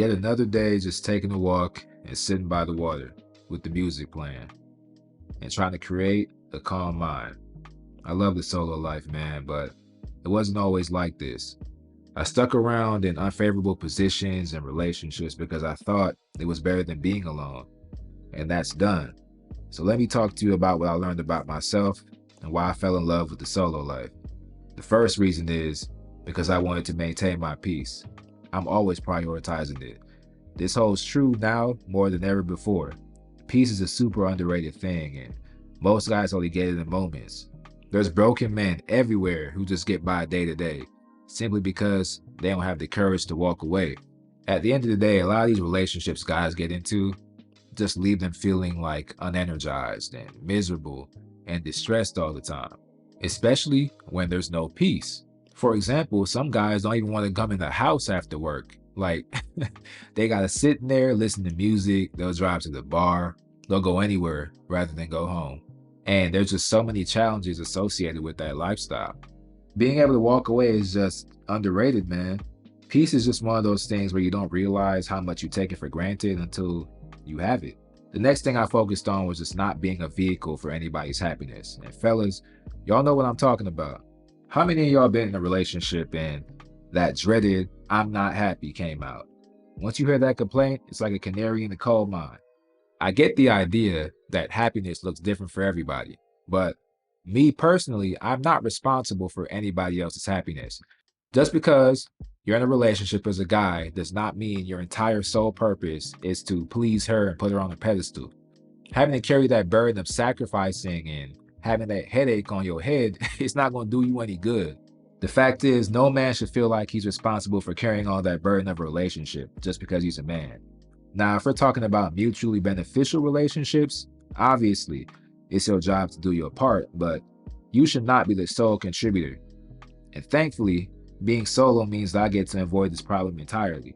Yet another day just taking a walk and sitting by the water with the music playing and trying to create a calm mind. I love the solo life, man, but it wasn't always like this. I stuck around in unfavorable positions and relationships because I thought it was better than being alone, and that's done. So let me talk to you about what I learned about myself and why I fell in love with the solo life. The first reason is because I wanted to maintain my peace. I'm always prioritizing it. This holds true now more than ever before. Peace is a super underrated thing, and most guys only get it in moments. There's broken men everywhere who just get by day to day simply because they don't have the courage to walk away. At the end of the day, a lot of these relationships guys get into just leave them feeling like unenergized and miserable and distressed all the time, especially when there's no peace. For example, some guys don't even want to come in the house after work. Like, they got to sit in there, listen to music, they'll drive to the bar, they'll go anywhere rather than go home. And there's just so many challenges associated with that lifestyle. Being able to walk away is just underrated, man. Peace is just one of those things where you don't realize how much you take it for granted until you have it. The next thing I focused on was just not being a vehicle for anybody's happiness. And fellas, y'all know what I'm talking about. How many of y'all been in a relationship and that dreaded "I'm not happy" came out? Once you hear that complaint, it's like a canary in the coal mine. I get the idea that happiness looks different for everybody, but me personally, I'm not responsible for anybody else's happiness. Just because you're in a relationship as a guy does not mean your entire sole purpose is to please her and put her on a pedestal. Having to carry that burden of sacrificing and having that headache on your head is not going to do you any good. The fact is, no man should feel like he's responsible for carrying all that burden of a relationship just because he's a man. Now, if we're talking about mutually beneficial relationships, obviously it's your job to do your part, but you should not be the sole contributor. And thankfully, being solo means that I get to avoid this problem entirely.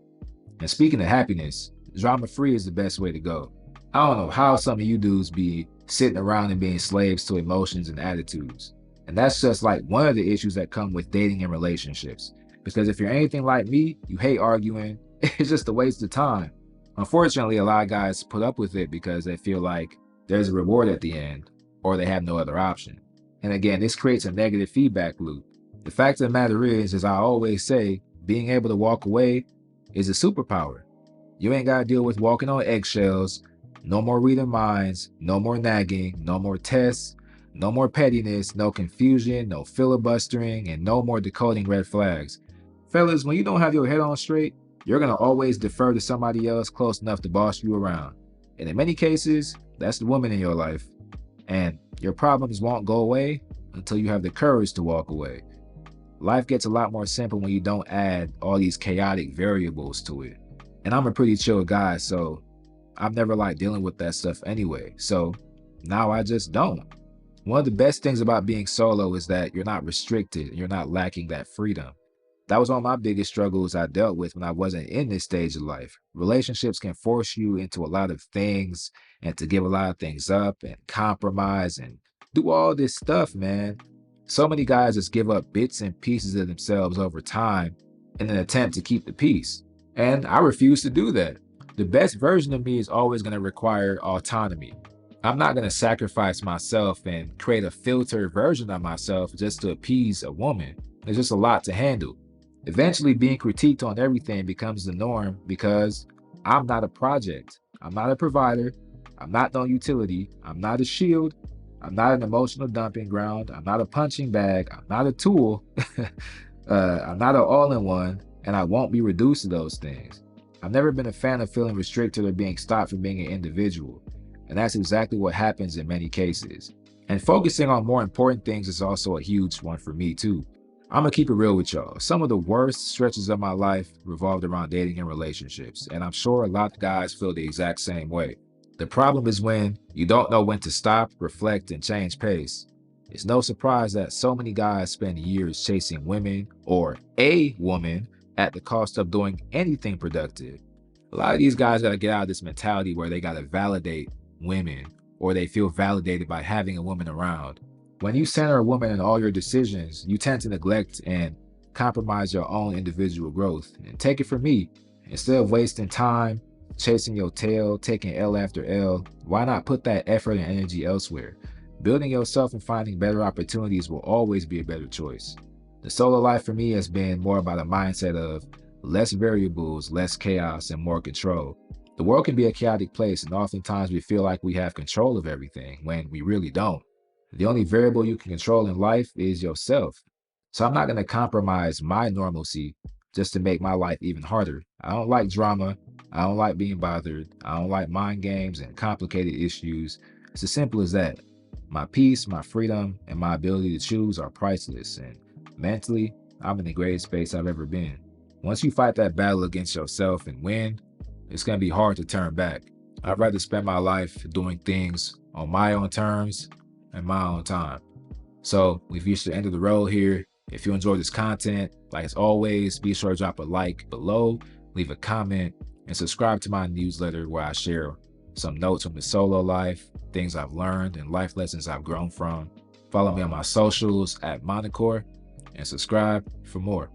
And speaking of happiness, drama free is the best way to go. I don't know how some of you dudes be sitting around and being slaves to emotions and attitudes. And that's just like one of the issues that come with dating and relationships. Because if you're anything like me, you hate arguing. It's just a waste of time. Unfortunately, a lot of guys put up with it because they feel like there's a reward at the end, or they have no other option. And again, this creates a negative feedback loop. The fact of the matter is, as I always say, being able to walk away is a superpower. You ain't got to deal with walking on eggshells, no more reading minds, no more nagging, no more tests, no more pettiness, no confusion, no filibustering, and no more decoding red flags. Fellas, when you don't have your head on straight, you're going to always defer to somebody else close enough to boss you around. And in many cases, that's the woman in your life. And your problems won't go away until you have the courage to walk away. Life gets a lot more simple when you don't add all these chaotic variables to it. And I'm a pretty chill guy, so I've never liked dealing with that stuff anyway. So now I just don't. One of the best things about being solo is that you're not restricted and you're not lacking that freedom. That was one of my biggest struggles I dealt with when I wasn't in this stage of life. Relationships can force you into a lot of things and to give a lot of things up and compromise and do all this stuff, man. So many guys just give up bits and pieces of themselves over time in an attempt to keep the peace. And I refuse to do that. The best version of me is always going to require autonomy. I'm not going to sacrifice myself and create a filtered version of myself just to appease a woman. There's just a lot to handle. Eventually, being critiqued on everything becomes the norm because I'm not a project. I'm not a provider. I'm not no utility. I'm not a shield. I'm not an emotional dumping ground. I'm not a punching bag. I'm not a tool. I'm not an all-in-one, and I won't be reduced to those things. I've never been a fan of feeling restricted or being stopped from being an individual, and that's exactly what happens in many cases. And focusing on more important things is also a huge one for me too. I'm gonna keep it real with y'all. Some of the worst stretches of my life revolved around dating and relationships, and I'm sure a lot of guys feel the exact same way. The problem is when you don't know when to stop, reflect, and change pace. It's no surprise that so many guys spend years chasing women or a woman at the cost of doing anything productive. A lot of these guys gotta get out of this mentality where they gotta validate women or they feel validated by having a woman around. When you center a woman in all your decisions, you tend to neglect and compromise your own individual growth. And take it from me, Instead of wasting time chasing your tail, taking L after L, why not put that effort and energy elsewhere? Building yourself and finding better opportunities will always be a better choice. The solo life for me has been more about a mindset of less variables, less chaos, and more control. The world can be a chaotic place, and oftentimes we feel like we have control of everything when we really don't. The only variable you can control in life is yourself. So I'm not going to compromise my normalcy just to make my life even harder. I don't like drama. I don't like being bothered. I don't like mind games and complicated issues. It's as simple as that. My peace, my freedom, and my ability to choose are priceless. And mentally, I'm in the greatest space I've ever been. Once you fight that battle against yourself and win, it's going to be hard to turn back. I'd rather spend my life doing things on my own terms and my own time. So we've reached the end of the road here. If you enjoyed this content, like as always, be sure to drop a like below, leave a comment, and subscribe to my newsletter where I share some notes from the solo life, things I've learned, and life lessons I've grown from. Follow me on my socials at Monoqor and subscribe for more.